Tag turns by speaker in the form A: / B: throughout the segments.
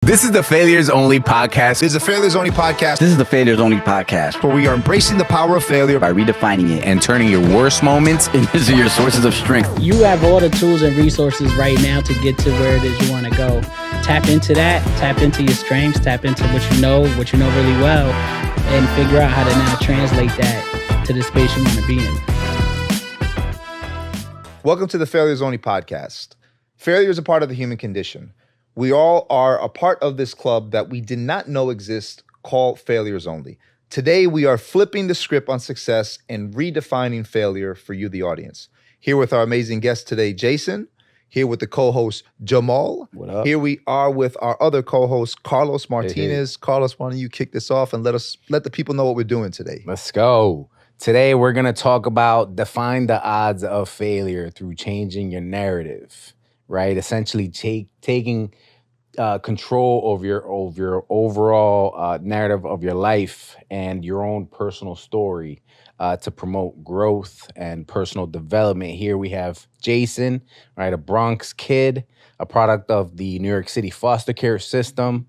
A: This is the Failures Only Podcast.
B: This is the Failures Only Podcast.
C: This is the Failures Only Podcast,
B: where we are embracing the power of failure
C: by redefining it
A: and turning your worst moments
C: into your sources of strength.
D: You have all the tools and resources right now to get to where it is you want to go. Tap into that, tap into your strengths, tap into what you know really well, and figure out how to now translate that to the space you want to be in.
B: Welcome to the Failures Only Podcast. Failure is a part of the human condition. We all are a part of this club that we did not know exists called Failures Only. Today, we are flipping the script on success and redefining failure for you, the audience. Here with our amazing guest today, Jason. Here with the co-host, Jamal.
C: What up?
B: Here we are with our other co-host, Carlos Martinez. Hey. Carlos, why don't you kick this off and let the people know what we're doing today?
A: Let's go. Today, we're going to talk about define the odds of failure through changing your narrative. Right, essentially taking control of your overall narrative of your life and your own personal story to promote growth and personal development. Here we have Jason, right, a Bronx kid, a product of the New York City foster care system,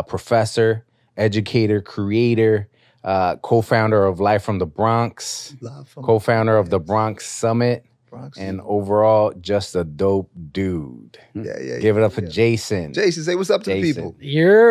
A: professor, educator, creator, co-founder of Life from the Bronx, co-founder of the Bronx Summit. And overall, just a dope dude.
B: Yeah.
A: Give it up for Jason.
B: Jason, say what's up to the people.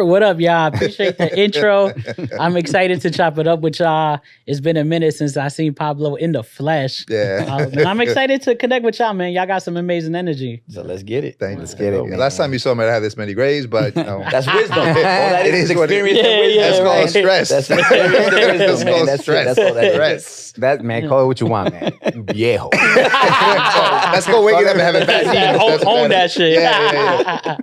D: What up, y'all? Appreciate the intro. I'm excited to chop it up with y'all. It's been a minute since I seen Pablo in the flesh.
B: Yeah.
D: And I'm excited to connect with y'all, man. Y'all got some amazing energy.
C: So let's get it.
B: Let's get it. Last time you saw me, I had this many grades, but you know.
C: That's wisdom. All that is experience.
B: That's called stress.
C: That's experience.
B: That's called stress.
C: That's all that is.
A: That, man, call it what you want, man. Viejo.
B: Let's go waking up and having bad knees.
D: Own that shit.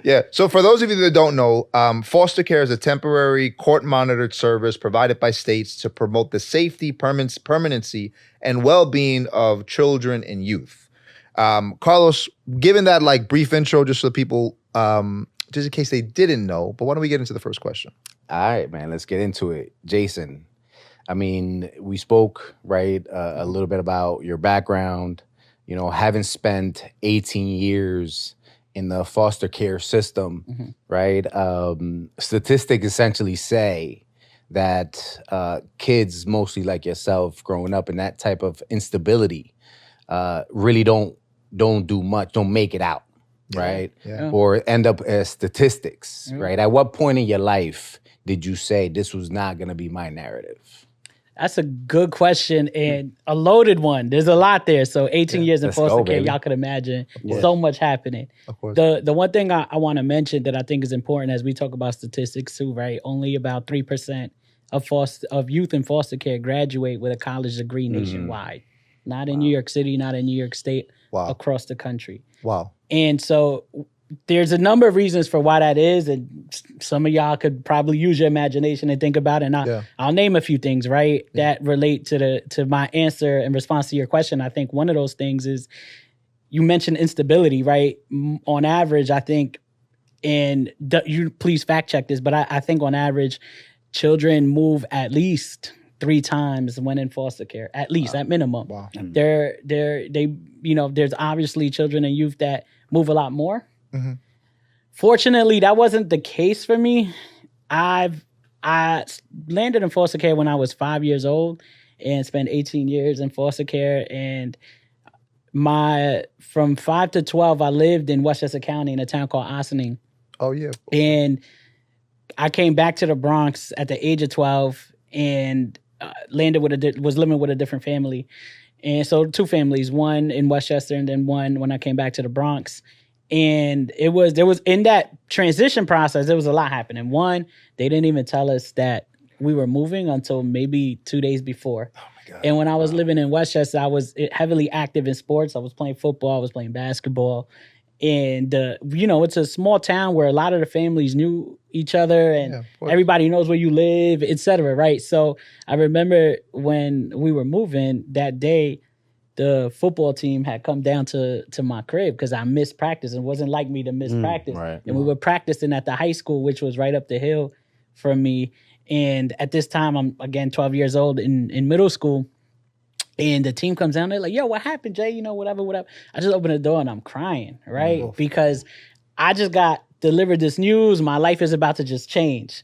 B: Yeah. So for those of you that don't know, foster care is a temporary court-monitored service provided by states to promote the safety, permanency, and well-being of children and youth. Carlos, given that like brief intro, just so people, just in case they didn't know, but why don't we get into the first question?
A: All right, man, let's get into it. Jason, I mean, we spoke, right, a little bit about your background. You know, having spent 18 years in the foster care system, right? Statistics essentially say that kids, mostly like yourself, growing up in that type of instability, really don't do much, don't make it out, right?
B: Yeah.
A: Or end up as statistics, right? At what point in your life did you say this was not going to be my narrative?
D: That's a good question and a loaded one. There's a lot there. So 18 years in foster care, y'all could imagine so much happening.
B: Of course.
D: The one thing I want to mention that I think is important as we talk about statistics too, right? Only about 3% of youth in foster care graduate with a college degree nationwide. Not in New York City, not in New York State, across the country.
B: Wow.
D: And so there's a number of reasons for why that is, and some of y'all could probably use your imagination and think about it. And I'll name a few things, right, that relate to my answer in response to your question. I think one of those things is you mentioned instability, right? On average, I think, and you please fact check this, but I think on average, children move at least 3 times when in foster care, at least, at minimum.
B: Wow.
D: There's obviously children and youth that move a lot more. Fortunately, that wasn't the case for me. I landed in foster care when I was 5 years old and spent 18 years in foster care. And from 5 to 12, I lived in Westchester County in a town called Ossining.
B: Oh, yeah.
D: And I came back to the Bronx at the age of 12 and was living with a different family. And so 2 families, one in Westchester and then one when I came back to the Bronx. And there was in that transition process, there was a lot happening. One, they didn't even tell us that we were moving until maybe 2 days before. Oh my God. And when I was living in Westchester, I was heavily active in sports. I was playing football, I was playing basketball. And, it's a small town where a lot of the families knew each other and everybody knows where you live, et cetera, right? So I remember when we were moving that day, the football team had come down to my crib because I missed practice. It wasn't like me to miss practice.
A: Right.
D: And we were practicing at the high school, which was right up the hill from me. And at this time, I'm, again, 12 years old in middle school. And the team comes down, they're like, yo, what happened, Jay? Whatever. I just open the door and I'm crying, right? Because I just got delivered this news. My life is about to just change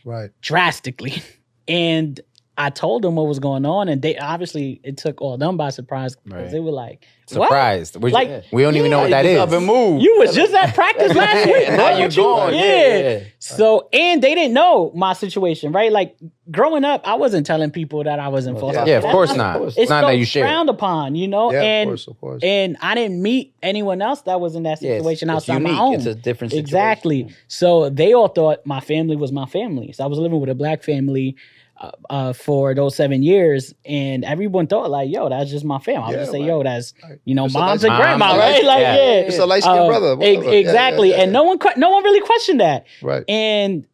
B: Right.
D: drastically. And I told them what was going on, and they obviously it took all them by surprise because
A: Right.
D: they were like, "What?
A: Surprised.
D: Like,
A: We don't even know what that
C: Just
A: is.
C: up and move.
D: You was just at practice last week.
C: Now
D: bro.
C: you
D: What
C: gone. Yeah.
D: So, and they didn't know my situation, right? Like growing up, I wasn't telling people that I was in foster
B: Yeah.
D: care.
A: Yeah, of course
D: That's
A: not.
D: It's
A: It's not
D: so
A: that you share.
D: frowned upon, you know.
B: Yeah,
D: and
B: of course.
D: and I didn't meet anyone else that was in that
C: Yeah,
D: situation
C: it's
D: outside
C: unique.
D: my own.
C: It's a different situation.
D: Exactly. So they all thought my family was my family. So I was living with a black family for those 7 years, and everyone thought like, "Yo, that's just my family." I would
B: Yeah,
D: just say,
B: right.
D: "Yo, that's
B: Right.
D: moms
B: It's
D: and
B: a
D: grandma,
A: light-
D: right?" Like,
A: yeah.
D: yeah,
B: It's a light skinned brother. whatever. Yeah,
D: exactly.
B: yeah, yeah.
D: And no one really questioned that.
B: Right.
D: And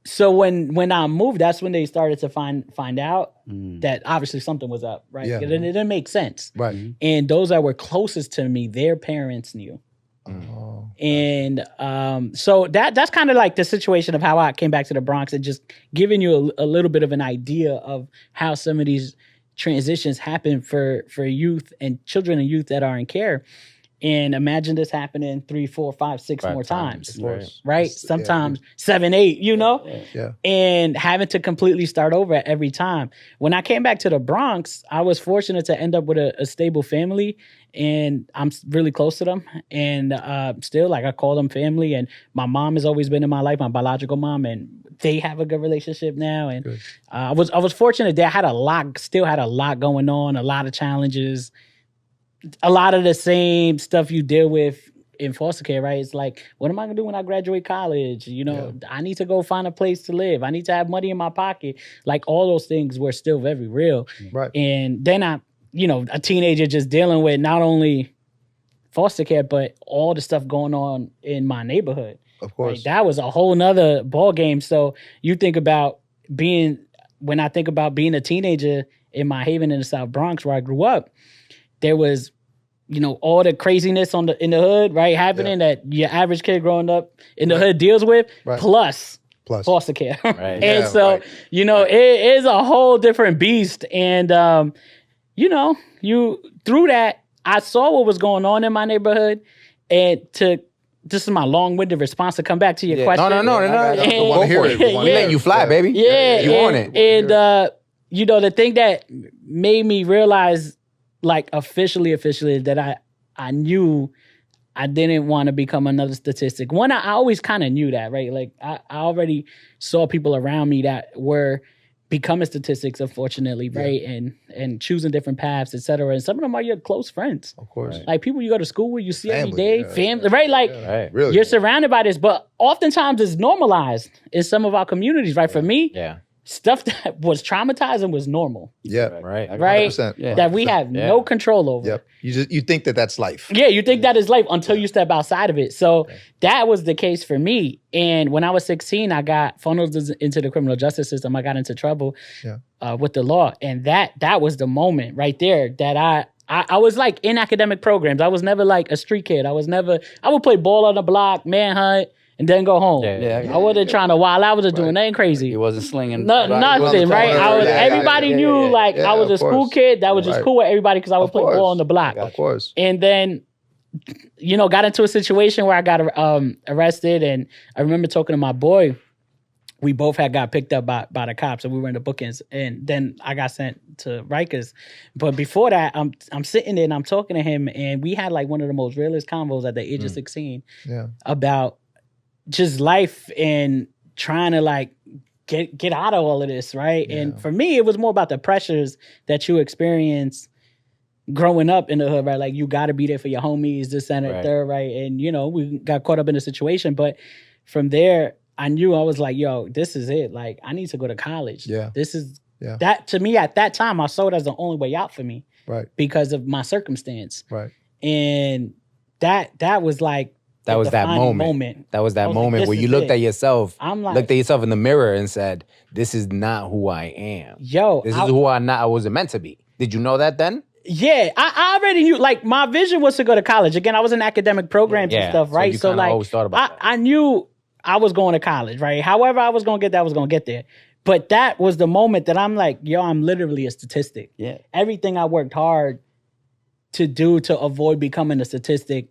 D: so when I moved, that's when they started to find out that obviously something was up, right?
B: Yeah.
D: It didn't make sense.
B: Right.
D: And those that were closest to me, their parents knew.
B: Oh.
D: And so that's kind of like the situation of how I came back to the Bronx, and just giving you a little bit of an idea of how some of these transitions happen for youth and children and youth that are in care. And imagine this happening 3, 4, 5, 6
A: 5
D: more
A: times.
D: times,
A: Right.
D: right? Sometimes 7, 8, you know?
B: Yeah.
D: And having to completely start over every time. When I came back to the Bronx, I was fortunate to end up with a stable family, and I'm really close to them. And still, like, I call them family. And my mom has always been in my life, my biological mom, and they have a good relationship now. And I was fortunate that I had still had a lot going on, a lot of challenges, a lot of the same stuff you deal with in foster care, right? It's like, what am I gonna do when I graduate college? You know, I need to go find a place to live. I need to have money in my pocket. Like, all those things were still very real.
B: Right.
D: And then a teenager just dealing with not only foster care, but all the stuff going on in my neighborhood.
B: Of course.
D: Like, that was a whole nother ball game. So you think about when I think about being a teenager in my haven in the South Bronx where I grew up, there was, all the craziness in the hood, right, happening that your average kid growing up in the hood deals with, plus foster care.
A: Right.
D: And
B: Yeah,
D: so,
B: right.
D: it is a whole different beast. And, through that, I saw what was going on in my neighborhood. And this is my long-winded response to come back to your question.
A: No.
B: I wanna hear it.
A: We letting you fly, baby.
D: Yeah.
A: You want it.
D: And, the thing that made me realize, like, officially that I knew I didn't want to become another statistic. One, I always kind of knew that, right? Like, I already saw people around me that were becoming statistics, unfortunately, right? And choosing different paths, et cetera. And some of them are your close friends.
B: Of course.
D: Like, people you go to school with, you see every
B: Family,
D: day,
B: yeah,
D: family, right? Like,
A: Right.
B: Really.
D: you're surrounded by this, but oftentimes it's normalized in some of our communities, right? For me,
A: Yeah.
D: stuff that was traumatizing was normal,
B: Yeah.
A: Right.
D: right?
B: 100%.
C: Yeah.
D: That we have no control over.
B: Yep. You think that that's life.
D: Yeah, you think that is life until you step outside of it. So that was the case for me. And when I was 16, I got funneled into the criminal justice system. I got into trouble with the law. And that was the moment right there that I was like in academic programs. I was never like a street kid. I would play ball on the block, manhunt, and then go home.
C: Yeah.
D: I wasn't trying to wild out. I wasn't doing nothing crazy.
C: He wasn't slinging.
D: Nothing, right? Everybody knew, like, I was
B: of
D: a school
B: course.
D: kid that was just
B: Right.
D: cool with everybody because I would
B: Of
D: play
B: course.
D: ball on the block.
B: Of course.
D: And then, got into a situation where I got arrested. And I remember talking to my boy. We both got picked up by the cops, and we were in the bookends. And then I got sent to Rikers. But before that, I'm sitting there and I'm talking to him, and we had like one of the most realest convos at the age of 16 about just life and trying to like get out of all of this, right?
B: Yeah.
D: And for me, it was more about the pressures that you experience growing up in the hood, right? Like, you got to be there for your homies, this and that, third, right? And we got caught up in the situation, but from there, I knew I was like, yo, this is it. Like, I need to go to college.
B: Yeah.
D: This is
B: Yeah.
D: that to me at that time. I saw it as the only way out for me,
B: Right.
D: because of my circumstance,
B: Right.
D: and that was like.
A: That was that
D: defining
A: moment. That was that
D: I was like,
A: moment
D: this
A: where you
D: is
A: looked
D: it.
A: at yourself,
D: I'm like,
A: looked at yourself in the mirror and said, "This is not who I am.
D: yo,
A: This is who I wasn't meant to be." Did you know that then?
D: Yeah, I already knew. Like, my vision was to go to college. Again, I was in academic programs and stuff,
A: so
D: right?
A: you
D: So,
A: kinda
D: like,
A: always thought about that.
D: I knew I was going to college, right? However I was going to get that, I was going to get there. But that was the moment that I'm like, yo, I'm literally a statistic.
C: Yeah.
D: Everything I worked hard to do to avoid becoming a statistic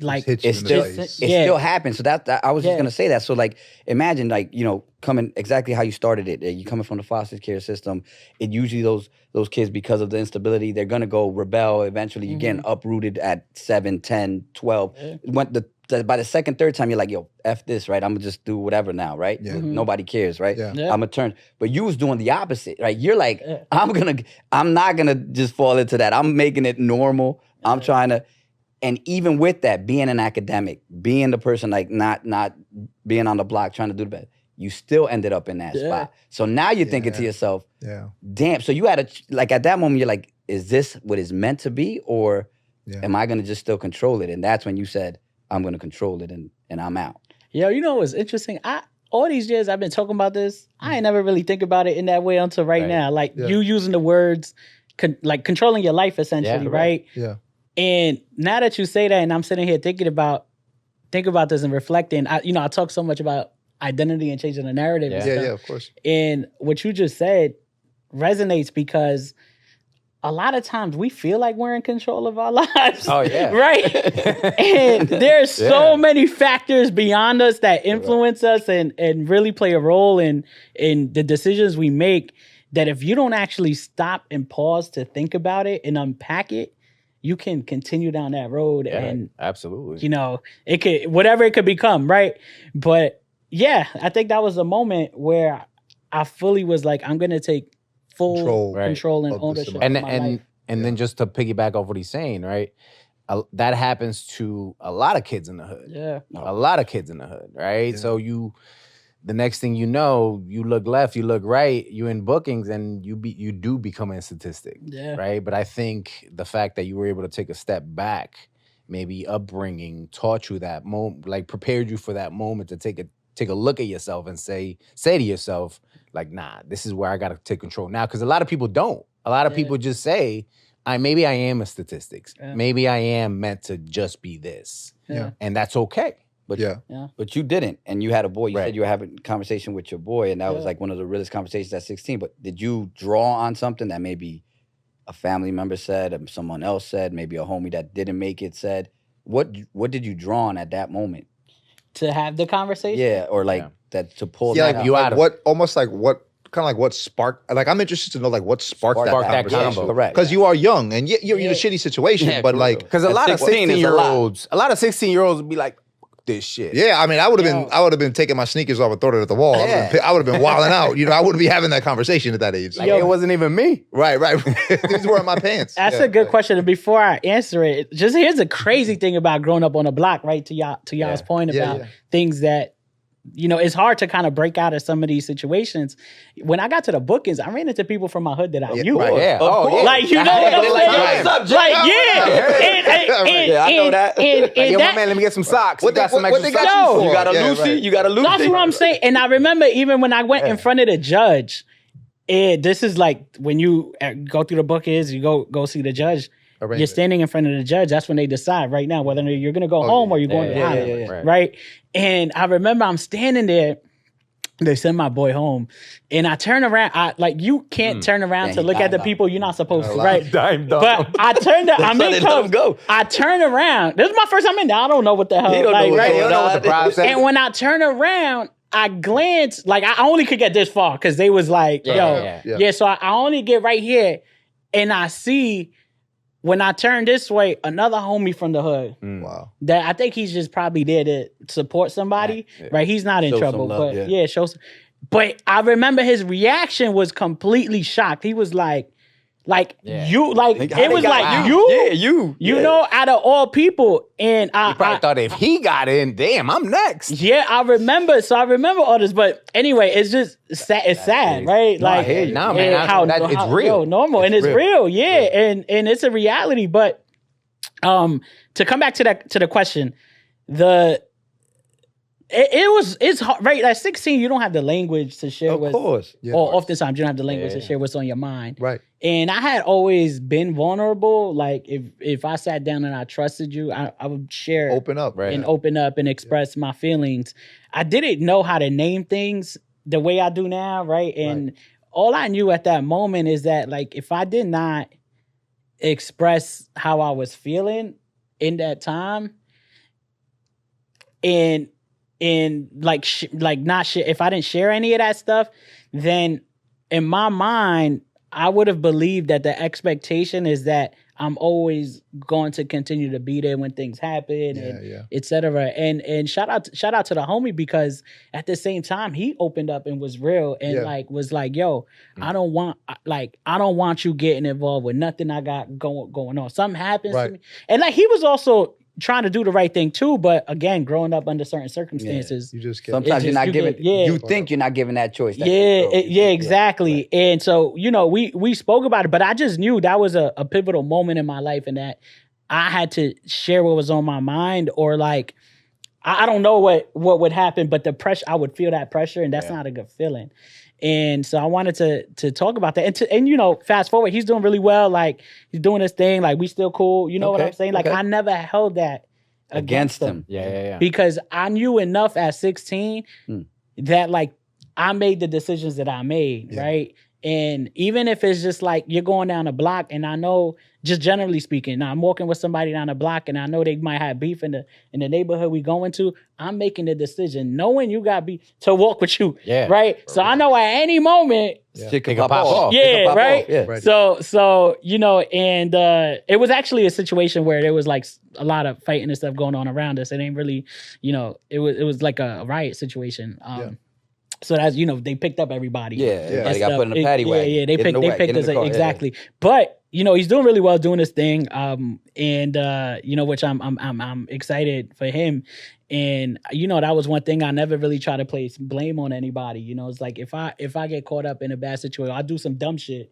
D: like
B: hits you
C: It's
B: in the
C: still
B: face.
C: it
D: Yeah.
C: still happens. So that I was just
D: Yeah.
C: gonna say that. So like imagine like, coming exactly how you started it. You coming from the foster care system. It usually those kids, because of the instability, they're gonna go rebel. Eventually you're getting uprooted at 7, 10, 12. By the second, third time, you're like, yo, F this, right? I'm gonna just do whatever now, right?
B: Yeah.
C: Nobody cares, right?
B: Yeah.
D: Yeah.
C: I'm gonna turn. But you was doing the opposite, right? You're like, I'm not gonna just fall into that. I'm making it normal. I'm trying to. And even with that, being an academic, being the person like not being on the block trying to do the best, you still ended up in that spot. So now you're thinking to yourself,
B: Yeah.
C: damn. So you had like at that moment, you're like, is this what it's meant to be, or am I gonna just still control it? And that's when you said, I'm gonna control it and I'm out.
D: Yo, you know what's interesting? All these years I've been talking about this, I ain't never really think about it in that way until right now. Like you using the words, like controlling your life essentially, right?
B: Yeah.
D: And now that you say that, and I'm sitting here thinking about this and reflecting, I talk so much about identity and changing the narrative. And
B: Yeah,
D: stuff.
B: yeah, of course.
D: And what you just said resonates because a lot of times we feel like we're in control of our lives.
A: Oh, yeah.
D: Right? And there's so many factors beyond us that influence us and really play a role in the decisions we make, that if you don't actually stop and pause to think about it and unpack it, you can continue down that road and
A: absolutely.
D: it could, whatever it could become, right? But yeah, I think that was a moment where I fully was like, I'm gonna take full control and
B: of the
D: ownership
B: scenario.
D: of my life.
A: And then just to piggyback off what he's saying, right? That happens to a lot of kids in the hood.
D: Yeah.
A: A lot of kids in the hood, right?
B: Yeah.
A: So the next thing you know, you look left, you look right, you in bookings, and you do become a statistic, right? But I think the fact that you were able to take a step back, maybe upbringing taught you that moment, like prepared you for that moment to take a look at yourself and say to yourself, like, nah, this is where I got to take control now. Because a lot of people don't. A lot of people just say, maybe I am a statistics. Maybe I am meant to just be this.
B: Yeah.
A: And that's okay.
C: But
B: Yeah.
C: but you didn't, and you had a boy. You said you were having a conversation with your boy, and that was like one of the realest conversations at 16. But did you draw on something that maybe a family member said, or someone else said, maybe a homie that didn't make it said? What did you draw on at that moment?
D: To have the conversation?
C: Yeah, or like that to pull
B: Yeah,
C: that
B: like,
C: out.
A: you
B: like
A: out of
B: what, almost like what, kind of like what sparked, like I'm interested to know like what sparked that
A: Sparked that
B: conversation.
A: combo.
C: Correct.
B: Because you are young and you're in a shitty situation,
C: Yeah,
B: but
C: for
B: like,
C: real.
A: Because a
C: At
A: lot of
C: 16 is a lot.
A: 16-year-olds would be like, this shit.
B: yeah, I mean, I would have been taking my sneakers off and throwing it at the wall. I would have been wilding out. I wouldn't be having that conversation at that age.
A: Like, it wasn't even me.
B: Right. These were my pants.
D: That's a good question. And before I answer it, just here's a crazy thing about growing up on a block, right? To y'all's point about things that, it's hard to kind of break out of some of these situations. When I got to the bookings, I ran into people from my hood that I knew.
A: Right, yeah.
C: Of course.
D: Like, you know what I'm saying?
C: What's up, Jay?
D: Like,
C: I know that.
A: Like, yo, my man, let me get some socks.
B: What
A: You got
B: they-
A: some
B: what
A: extra
B: they got
A: socks?
B: you for?
C: You got a
B: Yeah,
C: Lucy?
B: right.
C: You got a Lucy?
D: That's what I'm saying. And I remember even when I went in front of the judge, this is like when you go through the bookings, you go see the judge.
B: Arraignment.
D: You're standing in front of the judge. That's when they decide right now whether you're going to go home or you're going to the island, right? And I remember I'm standing there. They send my boy home, and I turn around. You can't turn around to look at the people you're not supposed to, right? But I turned. I'm in cuffs. I turn around. This is my first time in there. I don't know what the hell.
C: He don't know what's
D: right?
C: going on.
A: The process.
D: And when I turn around, I glance. Like I only could get this far because they was like,
B: Yeah.
D: So I only get right here, and I see. When I turn this way, another homie from the hood.
B: Wow.
D: That I think he's just probably there to support somebody, right? He's not in
C: Show
D: trouble,
C: some love,
D: but shows. But I remember his reaction was completely shocked. He was like you, like it was like you know, out of all people, and I
A: probably thought if he got in, damn, I'm next.
D: Yeah, I remember. So I remember all this, but anyway, it's just sad. It's sad, right?
A: No, I hear you. No, man, it's real.
D: Normal, and it's real. Yeah, and it's a reality. But to come back to the question, it's hard, right? At 16, you don't have the language to share.
C: Of course.
B: Yeah,
D: or oftentimes you don't have the language to share what's on your mind.
B: Right.
D: And I had always been vulnerable. Like if I sat down and I trusted you, I would share,
B: Open up.
A: Right.
D: and open up and express my feelings. I didn't know how to name things the way I do now, right? And all I knew at that moment is that, like, if I did not express how I was feeling in that time, and like not share. If I didn't share any of that stuff, then in my mind, I would have believed that the expectation is that I'm always going to continue to be there when things happen, and et cetera. And shout out to the homie, because at the same time he opened up and was real and like was like, yo, I don't want you getting involved with nothing I got going on. Something happens to me. And like he was also trying to do the right thing too, but again, growing up under certain circumstances,
B: you just
C: sometimes you're not given. You think you're not given that choice.
D: Exactly. And so we spoke about it, but I just knew that was a pivotal moment in my life, and that I had to share what was on my mind, or like I don't know what would happen, but the pressure, I would feel that pressure, and that's not a good feeling. And so I wanted to talk about that. And fast forward, he's doing really well. Like he's doing his thing. Like we still cool. You know what I'm saying? Like I never held that against him.
A: Yeah.
D: Because I knew enough at 16 that like I made the decisions that I made, right? And even if it's just like you're going down a block, and I know, just generally speaking, now I'm walking with somebody down the block and I know they might have beef in the neighborhood we going to, I'm making the decision, knowing you got beef, to walk with you, right? So I know at any moment,
C: it could pop off.
D: Right?
C: Yeah.
D: So and it was actually a situation where there was like a lot of fighting and stuff going on around us. It ain't really, it was like a riot situation. So that's, they picked up everybody.
C: Everybody got put in the paddy wagon.
D: Yeah, they picked us up, exactly. But he's doing really well doing this thing, which I'm excited for him. And that was one thing I never really try to place blame on anybody. It's like if I get caught up in a bad situation, I do some dumb shit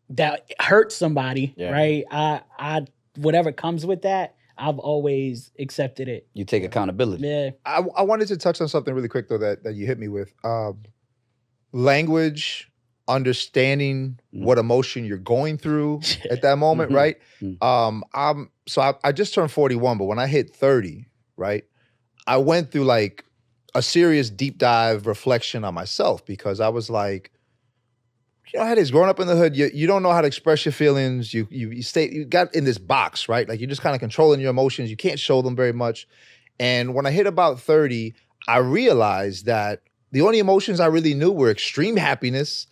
D: that hurts somebody, right? I whatever comes with that, I've always accepted it.
C: You take accountability.
D: Yeah.
B: I wanted to touch on something really quick though that you hit me with. Language, understanding what emotion you're going through at that moment, right? I just turned 41, but when I hit 30, right, I went through like a serious deep dive reflection on myself, because I was like, I had this growing up in the hood. You don't know how to express your feelings. You got in this box, right? Like you're just kind of controlling your emotions. You can't show them very much. And when I hit about 30, I realized that the only emotions I really knew were extreme happiness,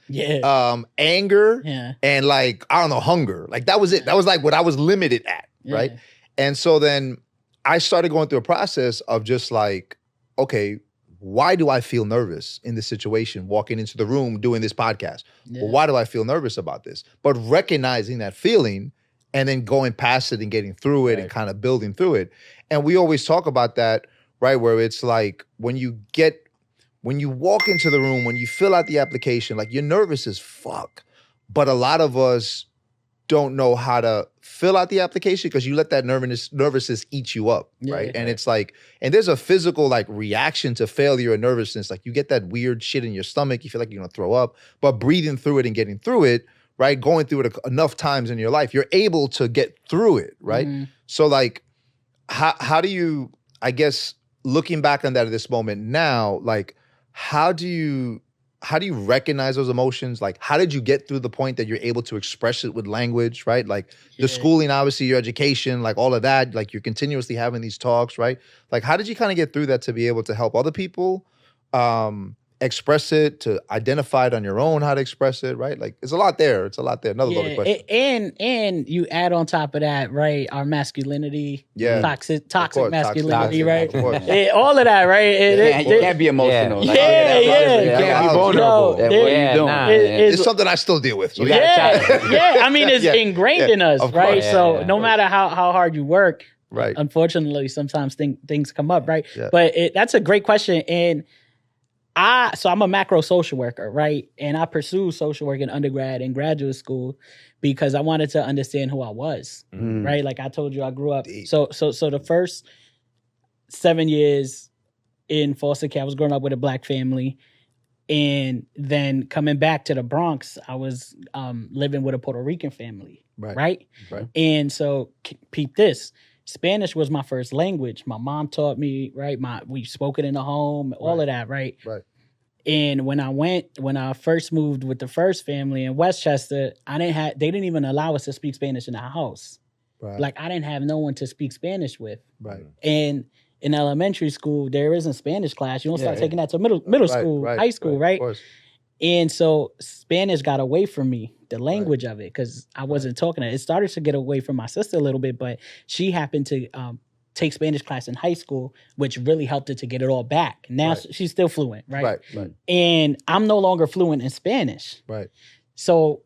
B: anger, and like, I don't know, hunger. Like that was it. That was like what I was limited at, right? And so then I started going through a process of just like, okay, why do I feel nervous in this situation, walking into the room, doing this podcast? Well, why do I feel nervous about this? But recognizing that feeling and then going past it and getting through it and kind of building through it. And we always talk about that, right? Where it's like when you walk into the room, when you fill out the application, like you're nervous as fuck. But a lot of us don't know how to fill out the application because you let that nervousness eat you up, right? And it's like, and there's a physical like reaction to failure and nervousness. Like you get that weird shit in your stomach. You feel like you're gonna throw up, but breathing through it and getting through it, right? Going through it enough times in your life, you're able to get through it, right? So like, how do you, I guess, looking back on that at this moment now, like, how do you recognize those emotions? Like, how did you get through the point that you're able to express it with language, right? Like the schooling, obviously your education, like all of that, like you're continuously having these talks, right? Like, how did you kind of get through that to be able to help other people express it, to identify it on your own, how to express it, right? Like, it's a lot there. Another loaded question.
D: And you add on top of that, right, our masculinity, toxic masculinity, right? All of that, right?
C: You can't be emotional.
D: You
C: can't be vulnerable. What are you doing?
B: It's something I still deal with. So
D: I mean, it's ingrained in us, right? So no matter how hard you work,
B: right?
D: Unfortunately, sometimes things come up, right? But that's a great question. And I'm a macro social worker, right? And I pursued social work in undergrad and graduate school because I wanted to understand who I was, right? Like I told you, I grew up. So the first 7 years in foster care, I was growing up with a Black family. And then coming back to the Bronx, I was living with a Puerto Rican family, right? And so peep this. Spanish was my first language. My mom taught me, right? We spoke it in the home, all of that, right? And when I first moved with the first family in Westchester, they didn't even allow us to speak Spanish in the house. Like I didn't have no one to speak Spanish with. And in elementary school, there isn't Spanish class. You don't start
C: Yeah.
D: taking that to middle school, high school, right?
B: Of course.
D: And so Spanish got away from me, the language of it, because I wasn't talking it. It started to get away from my sister a little bit, but she happened to take Spanish class in high school, which really helped her to get it all back. Now she's still fluent, right? And I'm no longer fluent in Spanish.
B: Right.
D: So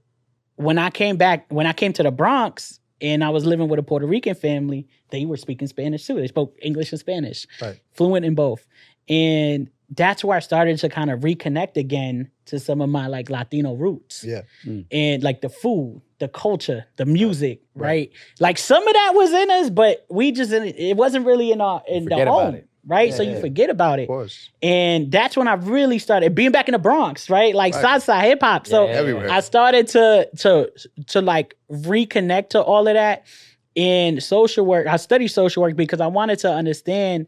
D: when I came to the Bronx and I was living with a Puerto Rican family, they were speaking Spanish too. They spoke English and Spanish, fluent in both. And that's where I started to kind of reconnect again to some of my like Latino roots.
B: Yeah.
D: And like the food, the culture, the music, right? Like some of that was in us, but we just, it wasn't really in the home, right?
A: Yeah,
D: so you forget about it.
B: Of course.
D: And that's when I really started being back in the Bronx, right? Like salsa, hip hop. So
B: everywhere.
D: I started to like reconnect to all of that in social work. I studied social work because I wanted to understand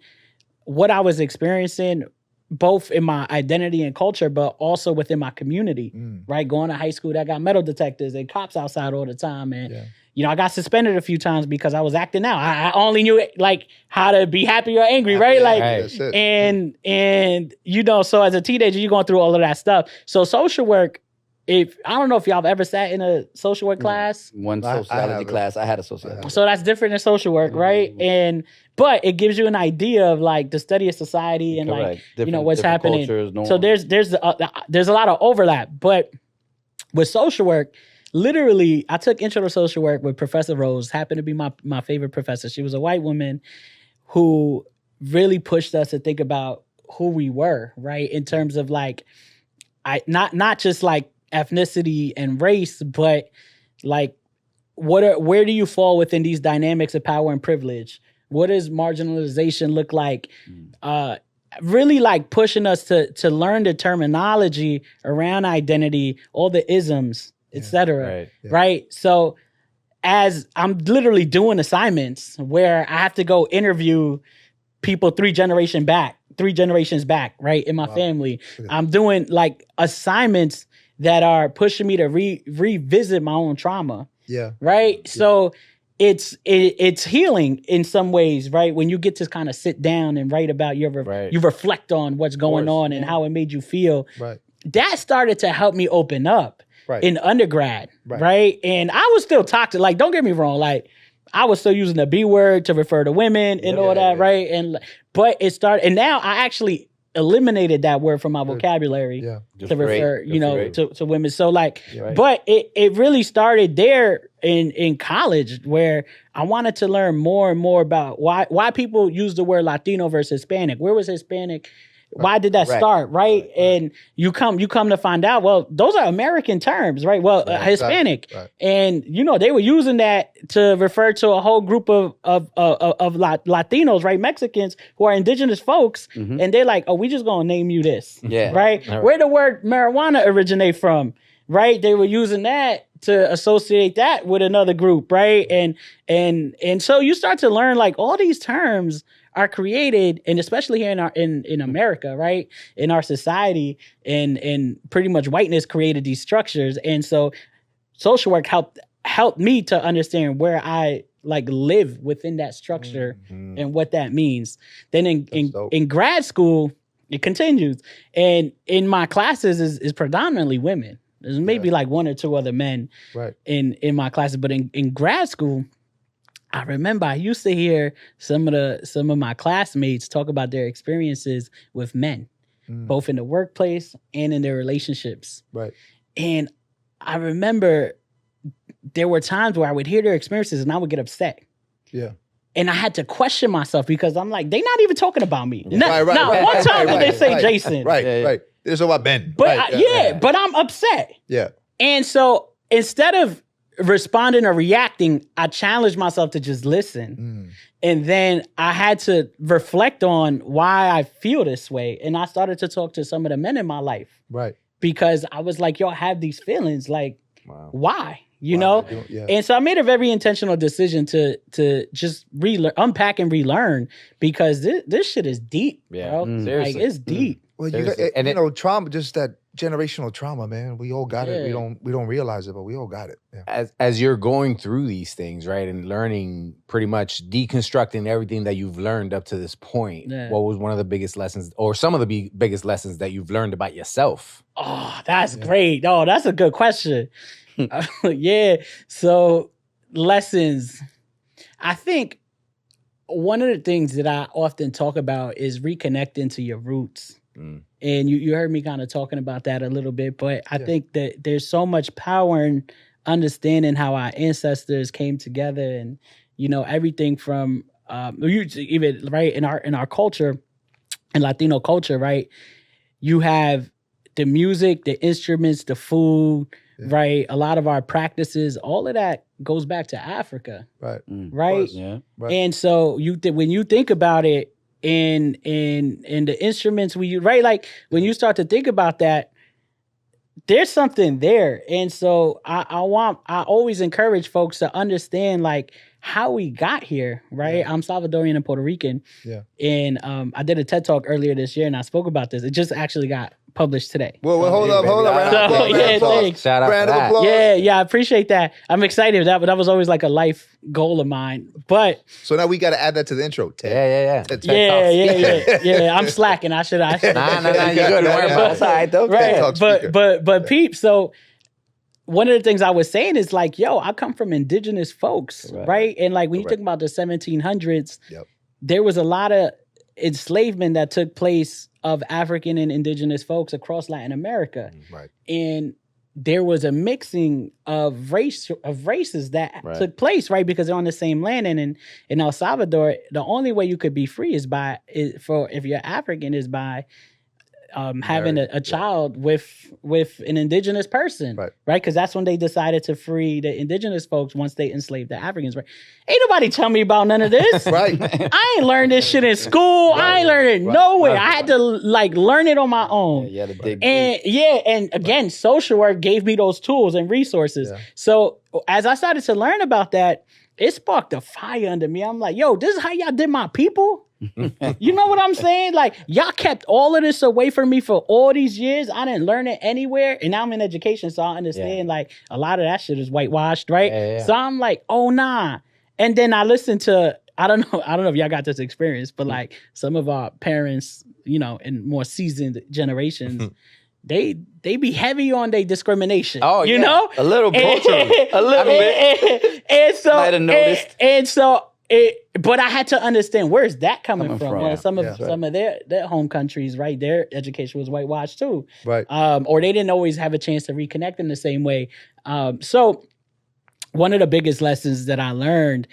D: what I was experiencing both in my identity and culture, but also within my community, right? Going to high school that got metal detectors and cops outside all the time. And, you know, I got suspended a few times because I was acting out. I only knew like how to be happy or angry, right? Like, and you know, so as a teenager, you're going through all of that stuff. So social work, I don't know if y'all have ever sat in a social work class.
C: One sociology class. I had a sociology.
D: So that's different than social work, right? But it gives you an idea of like the study of society and like you know what's happening.
C: Cultures,
D: so there's a lot of overlap. But with social work, literally, I took intro to social work with Professor Rose. Happened to be my favorite professor. She was a white woman who really pushed us to think about who we were, right? In terms of like, not just like ethnicity and race, but like where do you fall within these dynamics of power and privilege? What does marginalization look like? Really like pushing us to learn the terminology around identity, all the isms, etc. Right? So as I'm literally doing assignments where I have to go interview people 3 generations back, right, in my family. I'm doing like assignments that are pushing me to revisit my own trauma.
B: Yeah.
D: Right? So it's healing in some ways, right? When you get to kind of sit down and write about you reflect on what's going on and how it made you feel.
B: Right.
D: That started to help me open up in undergrad, right? And I was still toxic. Like, don't get me wrong, like I was still using the B word to refer to women and all that, right? But it started, and now I actually eliminated that word from my vocabulary to refer, to women. So like, but it really started there in college where I wanted to learn more and more about why people use the word Latino versus Hispanic. Where was Hispanic? Why did that start, right? And you come to find out, well, those are American terms, right? Well, Hispanic. And, you know, they were using that to refer to a whole group of Latinos, right? Mexicans who are indigenous folks. And they're like, oh, we just gonna name you this, right? Where the word marijuana originate from, right? They were using that to associate that with another group, right? And so you start to learn like all these terms are created, and especially here in America, right? In our society, and pretty much whiteness created these structures. And so social work helped me to understand where I like live within that structure and what that means. Then in grad school, it continues. And in my classes is predominantly women. There's maybe like 1 or 2 other men in my classes, but in grad school, I remember I used to hear some of my classmates talk about their experiences with men, both in the workplace and in their relationships. Right. And I remember there were times where I would hear their experiences and I would get upset. Yeah. And I had to question myself because I'm like, they're not even talking about me. Not one time did they say Jason.
B: Right. This is about Ben.
D: But but I'm upset. Yeah. And so instead of responding or reacting, I challenged myself to just listen. And then I had to reflect on why I feel this way. And I started to talk to some of the men in my life. Right. Because I was like, y'all have these feelings. Like, why? You know? Yeah. And so I made a very intentional decision to just unpack and relearn because this shit is deep, bro. Like, it's deep.
B: Well, you know, trauma, just that generational trauma, man. We all got it.
D: Yeah.
B: We don't realize it, but we all got it. Yeah.
A: As you're going through these things, right, and learning, pretty much deconstructing everything that you've learned up to this point,
D: Yeah.
A: what was one of the biggest lessons, or some of the biggest lessons that you've learned about yourself?
D: Oh, that's great. Oh, that's a good question. Yeah. So lessons. I think one of the things that I often talk about is reconnecting to your roots.
A: Mm.
D: And you heard me kind of talking about that a little bit, but I think that there's so much power in understanding how our ancestors came together, and everything from even right in our culture, in Latino culture, right? You have the music, the instruments, the food, right? A lot of our practices, all of that goes back to Africa,
B: Right.
D: right?
C: Yeah.
B: Right.
D: And so when you think about it, in the instruments we use, right? Like when you start to think about that, there's something there. And so I always encourage folks to understand like how we got here, right?
B: Yeah.
D: I'm Salvadorian and Puerto Rican.
B: Yeah.
D: And I did a TED Talk earlier this year and I spoke about this. It just actually got published today.
B: Well, hold up.
C: baby.
B: Round of
D: So,
B: applause,
D: yeah,
B: round of applause.
D: thanks.
A: Shout out
B: Round
A: to
B: of
A: that.
B: applause.
D: Yeah, I appreciate that. I'm excited. That was always like a life goal of mine. But
B: So now we got to add that to the intro. Ted.
A: Yeah.
B: Ted
D: yeah. I'm slacking. I should.
A: Nah, you're good. Don't worry about
C: That's all right, though.
D: Right.
B: Talk speaker.
D: But peep, so one of the things I was saying is like, yo, I come from indigenous folks, right? And like when you
B: Correct.
D: think about the 1700s,
B: Yep.
D: there was a lot of enslavement that took place of African and indigenous folks across Latin America.
B: Right.
D: And there was a mixing of races that
A: Right.
D: took place, right? Because they're on the same land. And in El Salvador, the only way you could be free is if you're African is by having a child with an indigenous person,
B: Right.
D: Because that's when they decided to free the indigenous folks once they enslaved the Africans, right? Ain't nobody tell me about none of this.
B: Right.
D: I ain't learned this shit in school. I ain't learned it nowhere. I had to like learn it on my own.
C: Yeah, the dig.
D: And again, social work gave me those tools and resources.
B: Yeah.
D: So as I started to learn about that, it sparked a fire under me. I'm like, yo, this is how y'all did my people? You know what I'm saying? Like, y'all kept all of this away from me for all these years. I didn't learn it anywhere. And now I'm in education, so I understand like a lot of that shit is whitewashed, right?
A: Yeah.
D: So I'm like, oh nah. And then I listened to, I don't know if y'all got this experience, but like some of our parents, in more seasoned generations, they be heavy on their discrimination.
A: Oh,
D: you
A: yeah.
D: know?
C: A little bit. A little bit.
D: And so,
C: Might have noticed.
D: and so, but I had to understand where's that coming from. Well, some of their home countries, right? Their education was whitewashed too,
B: Right.
D: or they didn't always have a chance to reconnect in the same way. So, one of the biggest lessons that I learned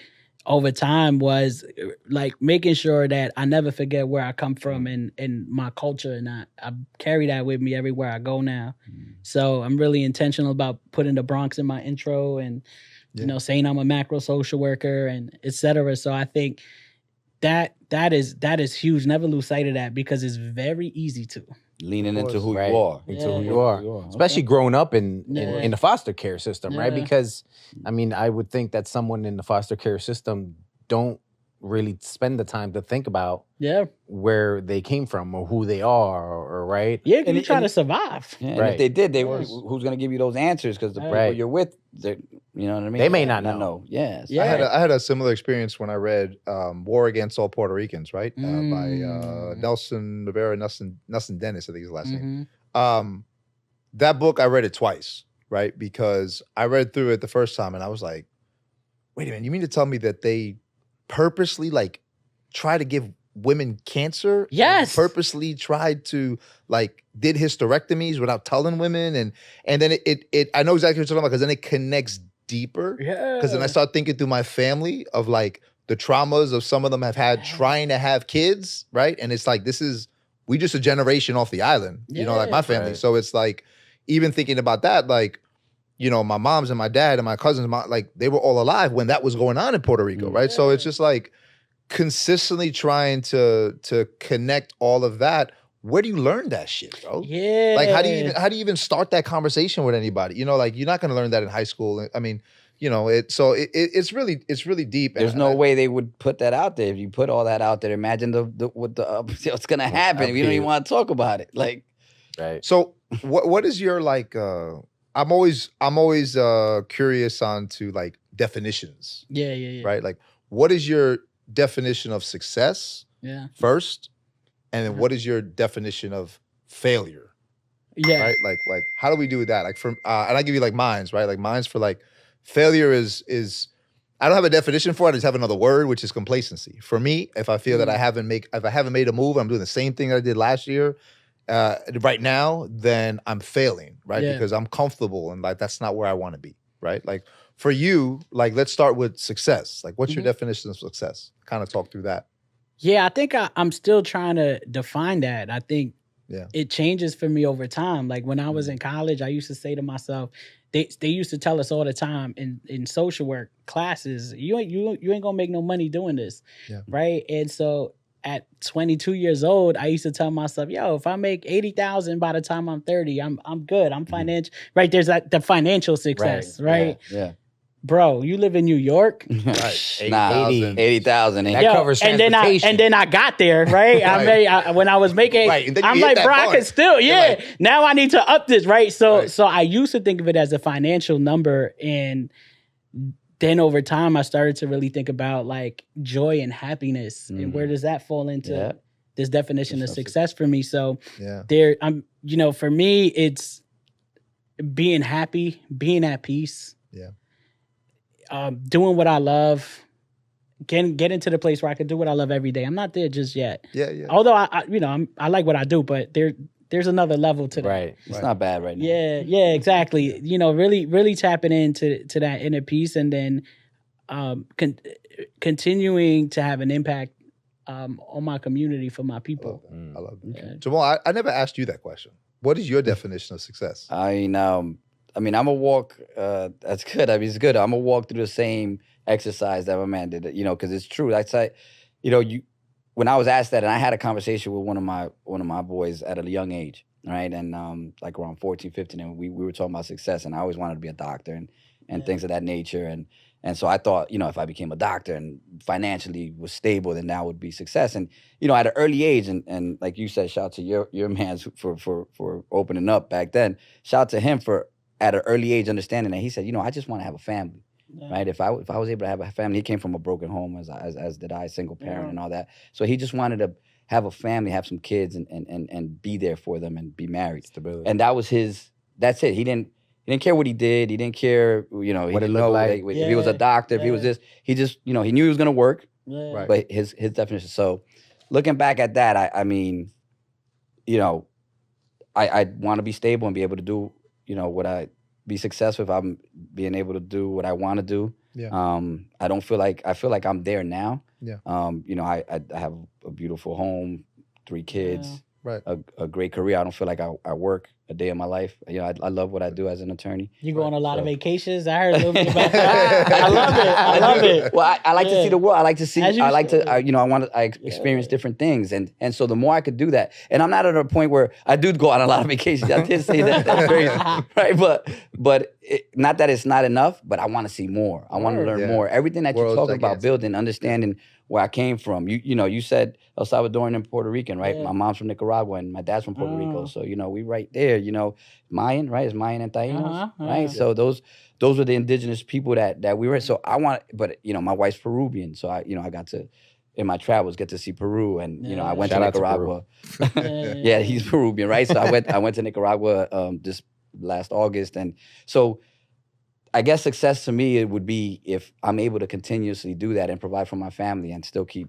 D: over time was like making sure that I never forget where I come from and my culture, and I carry that with me everywhere I go now. So I'm really intentional about putting the Bronx in my intro and saying I'm a macro social worker and et cetera. So I think that is huge. Never lose sight of that because it's very easy to.
C: Leaning into who
A: Right.
C: you are.
A: Into
D: Yeah.
A: who you are. Especially growing up in the foster care system, right?
D: Yeah.
A: Because, I mean, I would think that someone in the foster care system don't really spend the time to think about
D: Yeah.
A: where they came from or who they are, or right?
D: Yeah, because
C: And
D: you're trying
C: and-
D: to survive.
C: Yeah, and
A: Right.
C: if they did, who's going to give you those answers? Because the people
A: Right.
C: you're with, you know what I mean?
A: They may not know.
C: Yeah. so-
D: Yeah.
B: I had a similar experience when I read War Against All Puerto Ricans, right? By Nelson Rivera, Nelson Dennis, I think his last name. That book, I read it twice, right? Because I read through it the first time and I was like, wait a minute, you mean to tell me that they purposely like try to give women cancer?
D: Yes.
B: Purposely tried to like did hysterectomies without telling women and then it I know exactly what you're talking about because then it connects deeper.
D: Yeah.
B: Because then I start thinking through my family of like the traumas of some of them have had trying to have kids, right? And it's like we just a generation off the island, like my family.
A: Right.
B: So it's like even thinking about that, like, my moms and my dad and my cousins, like they were all alive when that was going on in Puerto Rico, right? So it's just like consistently trying to connect all of that. Where do you learn that shit, bro?
D: Yeah.
B: Like how do you even start that conversation with anybody? Like you're not going to learn that in high school. I mean, it's really deep.
C: There's no way they would put that out there. If you put all that out there, imagine what's going to happen. We don't even want to talk about it. Like,
A: Right.
B: So what is your like? I'm always curious on to like definitions,
D: Yeah.
B: right? Like, what is your definition of success
D: Yeah.
B: first, and then what is your definition of failure?
D: Yeah.
B: Right? Like how do we do that? Like for and I give you like mine's, right? Like mine's for like failure is I don't have a definition for it. I just have another word, which is complacency. For me, if I feel that I haven't made a move, I'm doing the same thing that I did last year. Right now, then I'm failing, right?
D: Yeah.
B: Because I'm comfortable and like that's not where I want to be, right? Like for you, like let's start with success. Like, what's your definition of success? Kind of talk through that.
D: Yeah, I think I'm still trying to define that. I think it changes for me over time. Like when I was in college, I used to say to myself, they used to tell us all the time in social work classes, you ain't gonna make no money doing this, right? And so at 22 years old, I used to tell myself, yo, if I make 80,000 by the time I'm 30, I'm good. I'm financial, right? There's the financial success, right?
C: Yeah.
D: Bro, you live in New York.
B: Right.
C: Nah, 80,000.
A: That covers
D: and then I got there, right? I when I was making,
B: and then
D: I'm
B: you hit
D: like,
B: that
D: bro, I
B: part.
D: can still,
B: Like,
D: now I need to up this, right? So I used to think of it as a financial number, and then over time I started to really think about like joy and happiness, and where does that fall into this definition of success for me? So for me, it's being happy, being at peace. Doing what I love, get into the place where I can do what I love every day. I'm not there just yet.
B: Yeah.
D: Although I like what I do, but there's another level to that.
A: Right.
C: It's not bad right now.
D: Yeah, exactly. Really tapping into that inner peace, and then continuing to have an impact on my community for my people.
B: I love that. Jamal, I never asked you that question. What is your definition of success?
C: I mean, I'm gonna walk. That's good. I mean, it's good. I'm gonna walk through the same exercise that my man did. Because it's true. That's like, when I was asked that, and I had a conversation with one of my boys at a young age, right? And like around 14, 15, and we were talking about success, and I always wanted to be a doctor and things of that nature, and so I thought, if I became a doctor and financially was stable, then that would be success. And at an early age, and like you said, shout out to your man for opening up back then. Shout out to him for at an early age understanding that. He said, I just want to have a family, right? If I was able to have a family, he came from a broken home as did I, single parent and all that. So he just wanted to have a family, have some kids, and be there for them and be married. Stability. And that was that's it. He didn't care what he did. He didn't care, what it looked like. If he was a doctor, if he was this, he just, he knew he was going to work.
D: Yeah.
C: But his definition. So looking back at that, I mean, I want to be stable and be able to do, be successful if I'm being able to do what I want to do.
B: Yeah.
C: I feel like I'm there now.
B: Yeah.
C: I have a beautiful home, 3 kids,
B: right.
C: a great career. I don't feel like I work a day in my life. I love what I do as an attorney.
D: You go on a lot of vacations. I heard a little bit about that. I love it.
C: Well, I like to see the world. I like to see. I experience different things, and so the more I could do that, and I'm not at a point where I do go on a lot of vacations. I did say that. That's crazy, right? But not that it's not enough. But I want to see more. I want to learn more. Everything that you're talking about, building, understanding where I came from. You said El Salvadorian and Puerto Rican, right?
D: Yeah.
C: My mom's from Nicaragua and my dad's from Puerto Rico. So we right there. Mayan, right? It's Mayan and Taínos, right? So those were the indigenous people that we were. So I want, but my wife's Peruvian, so I got to in my travels get to see Peru, and I went to Nicaragua. Yeah, he's Peruvian, right? So I went to Nicaragua this last August, and so. I guess success to me, it would be if I'm able to continuously do that and provide for my family and still keep,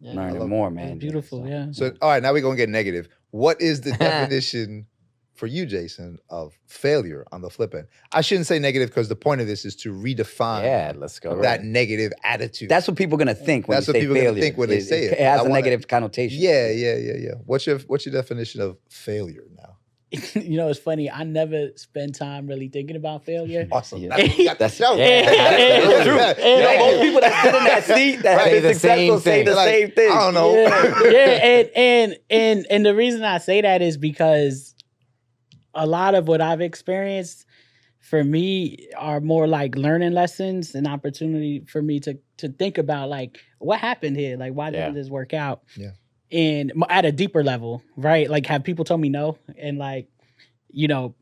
C: learning more, man.
D: Beautiful, yeah.
B: So, all right, now we're going to get negative. What is the definition for you, Jason, of failure on the flip end? I shouldn't say negative because the point of this is to redefine
A: let's go.
B: that negative attitude.
C: That's what people are going to think when
B: That's
C: you
B: what
C: say
B: people
C: failure.
B: are going to think when they say it.
C: It has a negative connotation.
B: Yeah. What's your definition of failure now?
D: It's funny. I never spend time really thinking about failure.
B: Awesome.
C: Yeah.
B: That's true.
C: That's true. Most people that sit in that seat that
A: Say
C: say
A: the
C: successful
A: same
C: say the
B: thing.
C: same thing.
B: I don't know.
D: And the reason I say that is because a lot of what I've experienced for me are more like learning lessons, an opportunity for me to think about like what happened here, like why didn't this work out?
B: Yeah.
D: and at a deeper level, right? Like, have people told me no, and like, you know,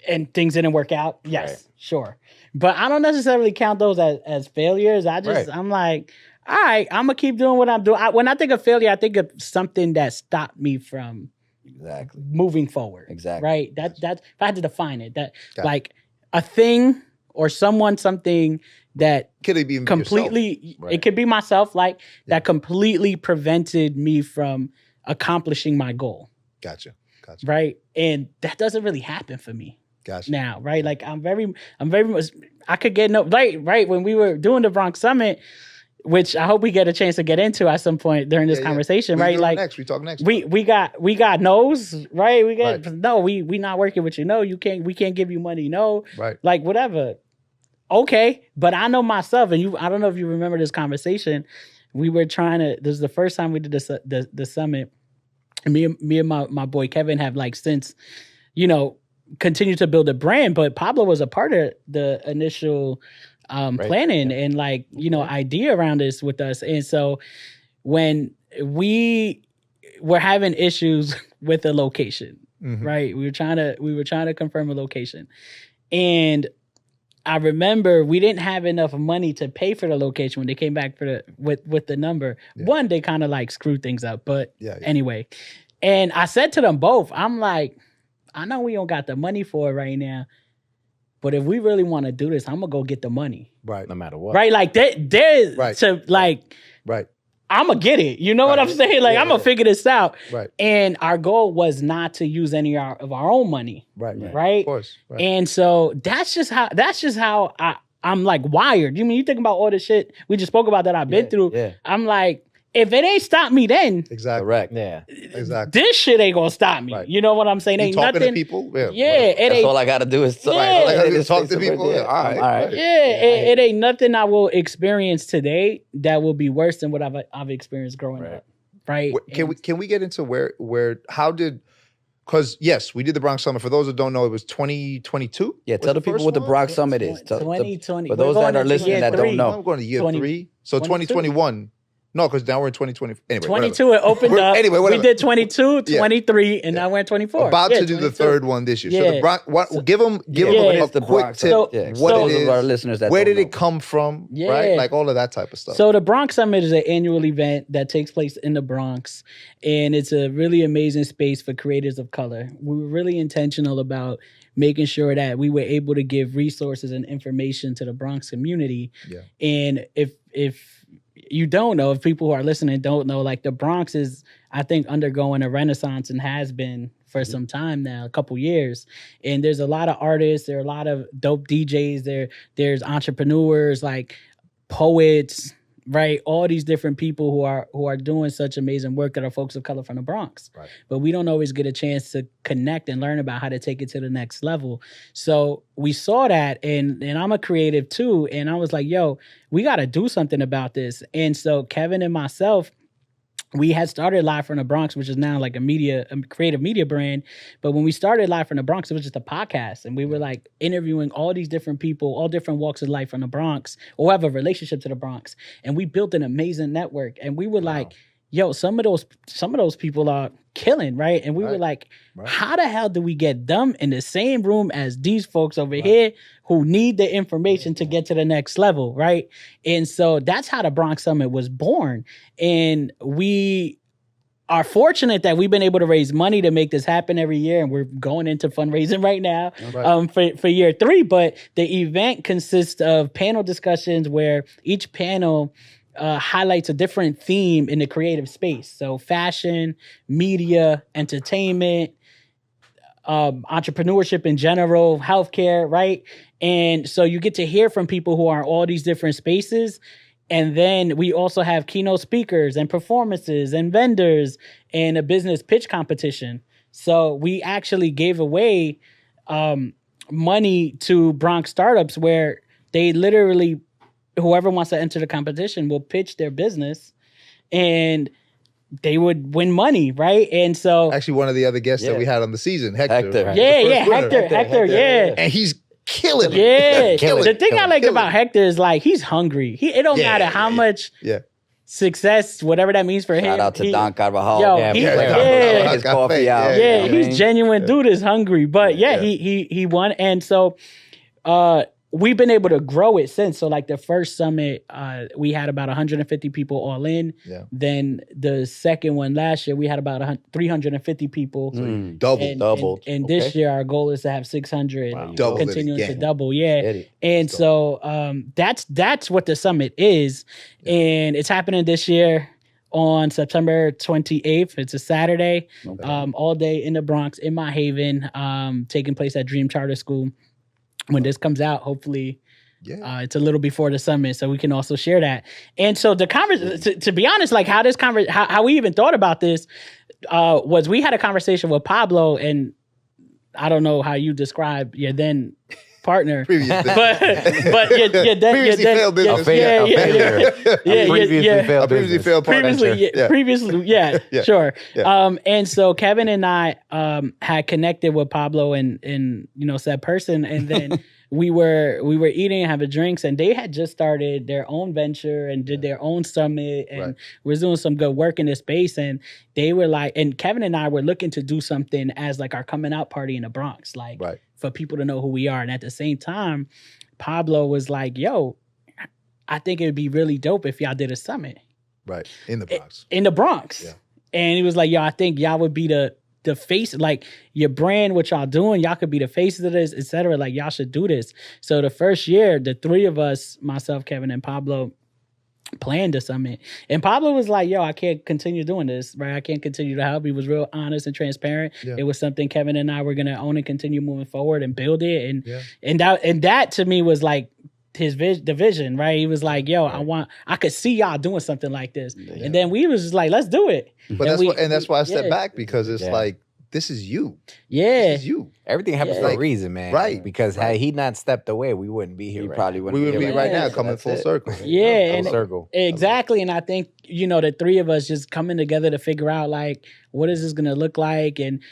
D: and things didn't work out? Yes,
A: Right.
D: sure. But I don't necessarily count those as failures. I'm like, all right, I'm gonna keep doing what I'm doing. When I think of failure, I think of something that stopped me from
C: Exactly.
D: moving forward.
C: Exactly.
D: Right. That's if I had to define it, that
B: Got it.
D: like a thing or something that
B: Could it be
D: completely
B: yourself?
A: Right.
D: it could be myself, like that completely prevented me from accomplishing my goal.
B: Gotcha.
D: Right. And that doesn't really happen for me
B: Gotcha.
D: now, right? Like I'm very much, I could get no right when we were doing the Bronx Summit, which I hope we get a chance to get into at some point during this conversation, right? Like
B: we talk next.
D: we got no's, right? We got
B: Right.
D: no, we not working with you. No, we can't give you money. No,
B: Right.
D: like whatever. Okay, but I know myself, and I don't know if you remember this conversation. We were trying to. This is the first time we did the summit. And me and my boy Kevin have like since, continued to build a brand. But Pablo was a part of the initial planning and like idea around this with us. And so when we were having issues with the location, right? We were trying to confirm a location, and I remember we didn't have enough money to pay for the location when they came back with the number.
B: Yeah.
D: One, they kind of like screwed things up, but
B: Yeah.
D: anyway. And I said to them both, I'm like, I know we don't got the money for it right now, but if we really want to do this, I'm gonna go get the money.
B: Right.
A: No matter what.
D: Right? Like there's
B: Right.
D: to like,
B: Right.
D: I'm gonna get it. You know what I'm saying? Like
B: Yeah,
D: I'm gonna figure this out.
B: Right.
D: And our goal was not to use any of our own money.
B: Right.
D: Right.
B: Of course. Right.
D: And so that's just how I'm like wired. You mean you think about all the shit we just spoke about that I've been through?
C: Yeah.
D: I'm like, if it ain't stopped me then,
B: Exactly.
C: Correct.
A: Yeah.
B: Exactly.
D: this shit ain't gonna stop me.
B: Right.
D: You know what I'm saying?
B: You
D: Ain't
B: talking
D: nothing.
B: to people?
D: Yeah,
B: whatever.
D: it
C: That's
D: ain't.
C: all I got to do is
D: Yeah.
B: All I gotta do is
C: Just
B: talk
C: say
B: to people.
C: something.
B: Yeah. All right.
C: All right.
D: It ain't nothing I will experience today that will be worse than what I've experienced growing
A: Right.
D: up. Right?
B: Can we get into how did? Because yes, we did the Bronx Summit. For those that don't know, it was 2022.
C: Yeah,
B: Was
C: tell the
B: first
C: people what the
B: one?
C: Bronx Summit is.
D: 2020.
C: For those
D: We're
C: that
D: going
C: are
D: into
C: listening
D: year
C: that
D: three.
C: don't know.
B: I'm going to year
D: 20
B: 3. So
D: 22.
B: 2021. No, because now we're in 2020. Anyway,
D: 22 it opened
B: We're-
D: up.
B: anyway,
D: we
B: whatever.
D: did 22,
B: Yeah.
D: 23, and now we're in 24.
B: about
D: Yeah,
B: to do the
D: 22.
B: third one this year. So
D: Yeah.
B: the Bronx, give them
C: Yeah.
B: a
C: It's the
B: quick
C: Bronx
B: tip.
C: Summit. Yeah,
B: what
C: for
B: it
C: those
B: is,
C: of our listeners that
B: where
C: don't
B: did
C: know.
B: it come from?
D: Yeah.
B: Right, like all of that type of stuff.
D: So the Bronx Summit is an annual event that takes place in the Bronx, and it's a really amazing space for creators of color. We were really intentional about making sure that we were able to give resources and information to the Bronx community.
B: Yeah.
D: And if you don't know, if people who are listening don't know, like the Bronx is, I think, undergoing a renaissance and has been for some time now, a couple years. And there's a lot of artists, there are a lot of dope DJs, there's entrepreneurs, like poets, right? All these different people who are doing such amazing work that are folks of color from the Bronx.
B: Right.
D: But we don't always get a chance to connect and learn about how to take it to the next level. So we saw that, and I'm a creative too, and I was like, yo, we got to do something about this. And so Kevin and myself, we had started Live from the Bronx, which is now like a creative media brand. But when we started Live from the Bronx, it was just a podcast. And we were like interviewing all these different people, all different walks of life from the Bronx, or have a relationship to the Bronx. And we built an amazing network. And we were like, yo, some of those people are killing, right? And we were like, how the hell do we get them in the same room as these folks over here who need the information to get to the next level, right? And so that's how the Bronx Summit was born. And we are fortunate that we've been able to raise money to make this happen every year, and we're going into fundraising right now for year 3. But the event consists of panel discussions where each panel highlights a different theme in the creative space. So fashion, media, entertainment, entrepreneurship in general, healthcare, right? And so you get to hear from people who are in all these different spaces. And then we also have keynote speakers and performances and vendors and a business pitch competition. So we actually gave away money to Bronx startups where they literally, whoever wants to enter the competition will pitch their business and they would win money, right? And so
B: Actually, one of the other guests that we had on the season, Hector.
C: Hector.
B: right?
D: yeah,
B: The
D: yeah,
B: first winner.
D: Hector, yeah.
B: And he's killing it.
D: Yeah,
B: Killing
D: the
B: it.
D: thing I like
B: Killing
D: about
B: it.
D: Hector is like he's hungry. It don't
B: Yeah,
D: matter how much
B: Yeah.
D: success, whatever that means for him.
C: Shout out to Don Carvajal.
D: Yo,
A: Yeah,
D: he,
A: yeah.
C: His coffee out.
D: Yeah,
C: You know what I
D: he's
C: mean?
D: genuine dude is hungry. But he won. And so we've been able to grow it since. So like the first summit, we had about 150 people all in.
B: Yeah.
D: Then the second one last year, we had about 350 people.
B: Doubled.
D: And this year, our goal is to have 600.
B: Wow. Double it
D: continuing to
B: again.
D: double. Yeah. And so that's what the summit is. And it's happening this year on September 28th. It's a Saturday, all day in the Bronx, in my Haven, taking place at Dream Charter School. When this comes out, hopefully it's a little before the summit, so we can also share that. And so the conversation, to be honest, like how how we even thought about this was we had a conversation with Pablo, and I don't know how you describe your then partner,
B: Previous business.
D: but
B: Previously failed business. Previously failed partner.
D: Previously,
B: Yeah.
D: sure.
B: Yeah.
D: And so Kevin and I had connected with Pablo and said person, and then we were eating and having drinks, and they had just started their own venture and did their own summit, and was doing some good work in this space. And they were like, and Kevin and I were looking to do something as like our coming out party in the Bronx, like for people to know who we are. And at the same time, Pablo was like, yo, I think it would be really dope if y'all did a summit.
B: Right. In the Bronx.
D: In the Bronx.
B: Yeah.
D: And he was like, yo, I think y'all would be the face, like your brand, what y'all doing, y'all could be the faces of this, etc. Like y'all should do this. So the first year, the three of us, myself, Kevin, and Pablo, planned the summit. And Pablo was like, yo, I can't continue doing this, right? I can't continue to help. He was real honest and transparent. Yeah. It was something Kevin and I were gonna own and continue moving forward and build it. And that to me was like the vision, right? He was like, yo, I could see y'all doing something like this. Yeah. And then we was just like, let's do it.
B: But that's why I stepped back, because it's like, this is you.
D: Yeah.
B: This is you.
A: Everything happens for a reason, man.
B: Right.
A: Because had he not stepped away, we wouldn't be here.
C: We probably wouldn't.
B: We would be right now, coming full circle.
D: Yeah.
A: Full circle.
D: Exactly. And I think, the three of us just coming together to figure out like, what is this going to look like? And,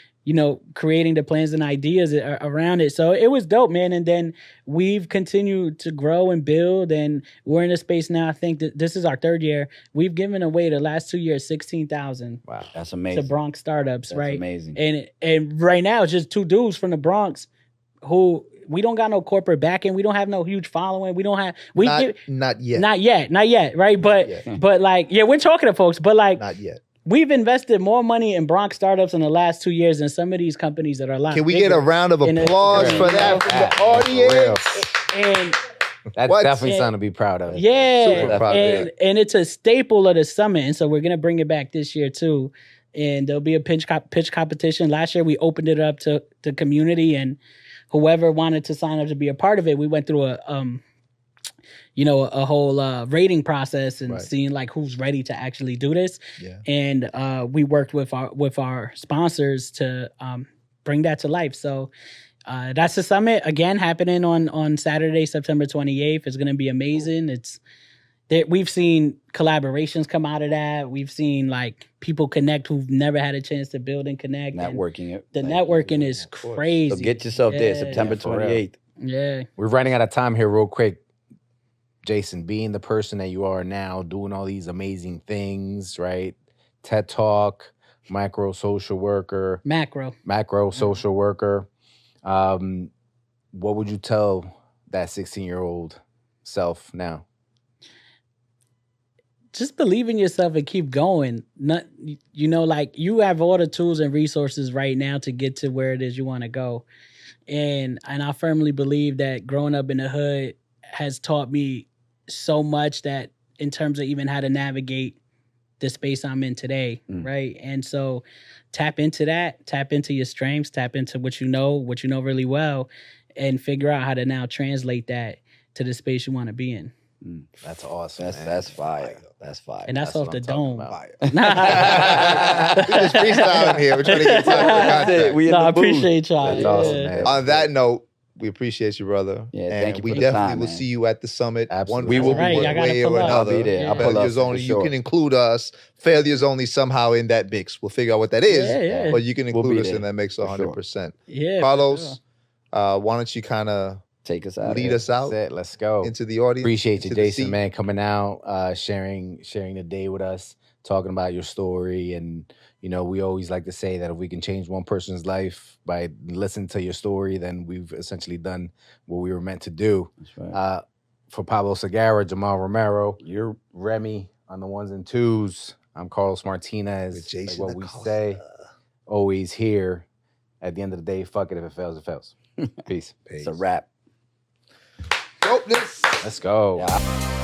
D: creating the plans and ideas around it. So it was dope, man. And then we've continued to grow and build, and we're in a space now. I think that this is our third year. We've given away the last 2 years, 16,000.
C: Wow. That's amazing.
D: To Bronx startups,
C: That's
D: right?
C: amazing.
D: And right now it's just two dudes from the Bronx who we don't got no corporate backing. We don't have no huge following. We don't have
B: not yet.
D: Not yet, right? But like, we're talking to folks, but like
B: not yet.
D: We've invested more money in Bronx startups in the last 2 years than some of these companies that are live.
B: Can we get a round of applause for that from the audience?
D: And
A: that's definitely something to be proud of.
D: Yeah.
B: Super proud of it.
D: And it's a staple of the summit. And so we're going to bring it back this year too. And there'll be a pitch competition. Last year we opened it up to the community, and whoever wanted to sign up to be a part of it, we went through a whole rating process and seeing like who's ready to actually do this. Yeah. And we worked with our sponsors to bring that to life. So that's the summit, again, happening on Saturday, September 28th. It's going to be amazing. We've seen collaborations come out of that. We've seen like people connect who've never had a chance to build and connect.
C: Networking.
D: The networking is crazy.
C: So get yourself there, September 28th.
D: Yeah.
A: We're running out of time here real quick. Jason, being the person that you are now, doing all these amazing things, right? TED Talk, macro social worker. Macro social worker. What would you tell that 16-year-old self now?
D: Just believe in yourself and keep going. Like you have all the tools and resources right now to get to where it is you want to go. And I firmly believe that growing up in the hood has taught me so much, that in terms of even how to navigate the space I'm in today, right? And so tap into that, tap into your strengths, tap into what you know really well, and figure out how to now translate that to the space you want to be in.
A: That's awesome.
C: That's fire. That's fire.
D: And that's off the dome.
B: We just freestyling here. We're trying to get time for content.
D: I appreciate y'all.
A: That's awesome, man.
B: On that note, we appreciate you, brother.
C: Yeah,
B: and
C: thank you
B: we
C: for the
B: definitely
C: time,
B: will
C: man.
B: see you at the summit.
A: Absolutely.
B: We will
D: Right,
B: be
D: y'all
B: one
D: gotta
B: way
D: pull
B: or
D: up.
B: another.
C: I'll be there. I'll pull up
B: Failures only.
C: for sure.
B: You can include us. Failures only somehow in that mix. We'll figure out what that is.
D: Yeah.
B: But you can include
C: be
B: us
C: there.
B: in that mix
C: For sure.
B: 100%.
D: Yeah.
B: Carlos, why don't you kind of
C: take us out.
B: lead us out
A: That's it. Let's go.
B: into the audience.
A: Appreciate you,
B: into the
A: Jason,
B: seat.
A: man, coming out, sharing the day with us, talking about your story. And, you know, we always like to say that if we can change one person's life by listening to your story, then we've essentially done what we were meant to do.
C: That's right.
A: For Pablo Segarra, Jamal Romero, you're Remy on the ones and twos. I'm Carlos Martinez.
B: With Jason
A: like what we
B: Acosta.
A: say, always here. At the end of the day, fuck it. If it fails, it fails. Peace.
C: It's a wrap.
B: Dopeness.
A: Let's go.
C: Yeah.